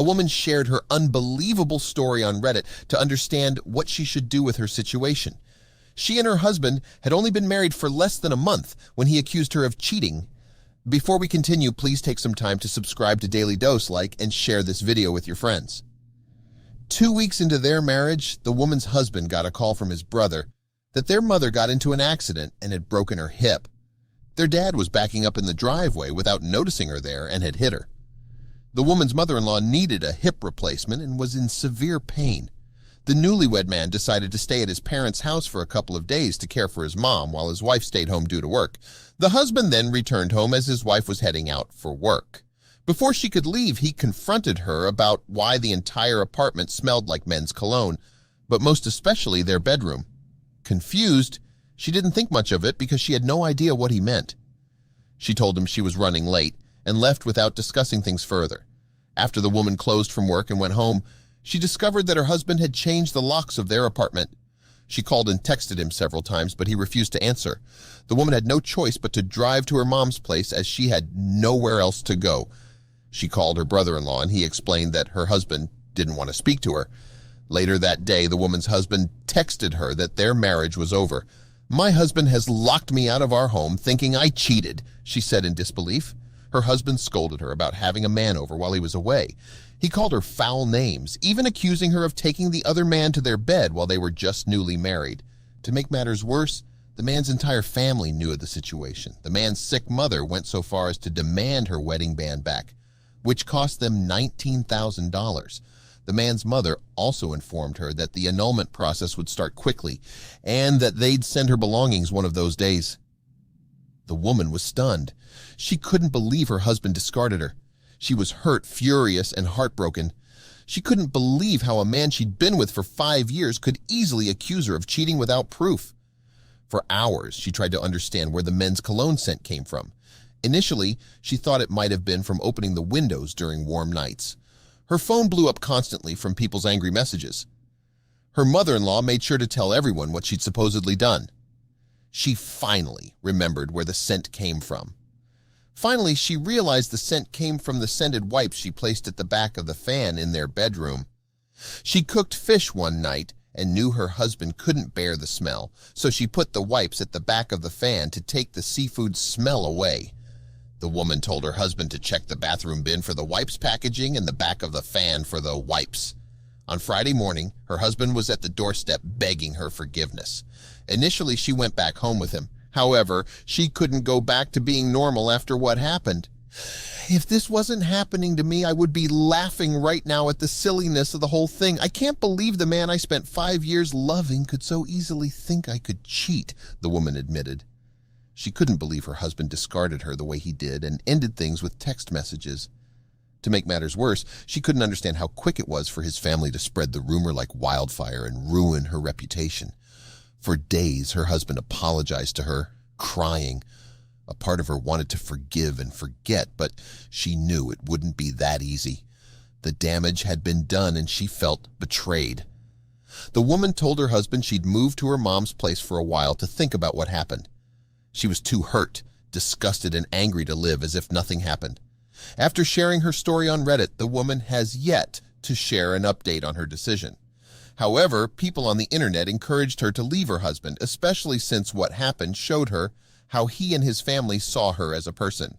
A woman shared her unbelievable story on Reddit to understand what she should do with her situation. She and her husband had only been married for less than a month when he accused her of cheating. Before we continue, please take some time to subscribe to Dailydose, like, and share this video with your friends. 2 weeks into their marriage, the woman's husband got a call from his brother that their mother got into an accident and had broken her hip. Their dad was backing up in the driveway without noticing her there and had hit her. The woman's mother-in-law needed a hip replacement and was in severe pain. The newlywed man decided to stay at his parents' house for a couple of days to care for his mom while his wife stayed home due to work. The husband then returned home as his wife was heading out for work. Before she could leave, he confronted her about why the entire apartment smelled like men's cologne, but most especially their bedroom. Confused, she didn't think much of it because she had no idea what he meant. She told him she was running late and left without discussing things further. After the woman closed from work and went home, she discovered that her husband had changed the locks of their apartment. She called and texted him several times, but he refused to answer. The woman had no choice but to drive to her mom's place as she had nowhere else to go. She called her brother-in-law and he explained that her husband didn't want to speak to her. Later that day, the woman's husband texted her that their marriage was over. "My husband has locked me out of our home thinking I cheated," she said in disbelief. Her husband scolded her about having a man over while he was away. He called her foul names, even accusing her of taking the other man to their bed while they were just newly married. To make matters worse, the man's entire family knew of the situation. The man's sick mother went so far as to demand her wedding band back, which cost them $19,000. The man's mother also informed her that the annulment process would start quickly and that they'd send her belongings one of those days. The woman was stunned. She couldn't believe her husband discarded her. She was hurt, furious, and heartbroken. She couldn't believe how a man she'd been with for 5 years could easily accuse her of cheating without proof. For hours, she tried to understand where the men's cologne scent came from. Initially, she thought it might have been from opening the windows during warm nights. Her phone blew up constantly from people's angry messages. Her mother-in-law made sure to tell everyone what she'd supposedly done. She finally remembered where the scent came from. Finally, she realized the scent came from the scented wipes she placed at the back of the fan in their bedroom. She cooked fish one night and knew her husband couldn't bear the smell, so she put the wipes at the back of the fan to take the seafood smell away. The woman told her husband to check the bathroom bin for the wipes packaging and the back of the fan for the wipes. On Friday morning, her husband was at the doorstep begging her forgiveness. Initially, she went back home with him. However, she couldn't go back to being normal after what happened. "If this wasn't happening to me, I would be laughing right now at the silliness of the whole thing. I can't believe the man I spent 5 years loving could so easily think I could cheat," the woman admitted. She couldn't believe her husband discarded her the way he did and ended things with text messages. To make matters worse, she couldn't understand how quick it was for his family to spread the rumor like wildfire and ruin her reputation. For days, her husband apologized to her, crying. A part of her wanted to forgive and forget, but she knew it wouldn't be that easy. The damage had been done and she felt betrayed. The woman told her husband she'd moved to her mom's place for a while to think about what happened. She was too hurt, disgusted, and angry to live as if nothing happened. After sharing her story on Reddit, the woman has yet to share an update on her decision. However, people on the internet encouraged her to leave her husband, especially since what happened showed her how he and his family saw her as a person.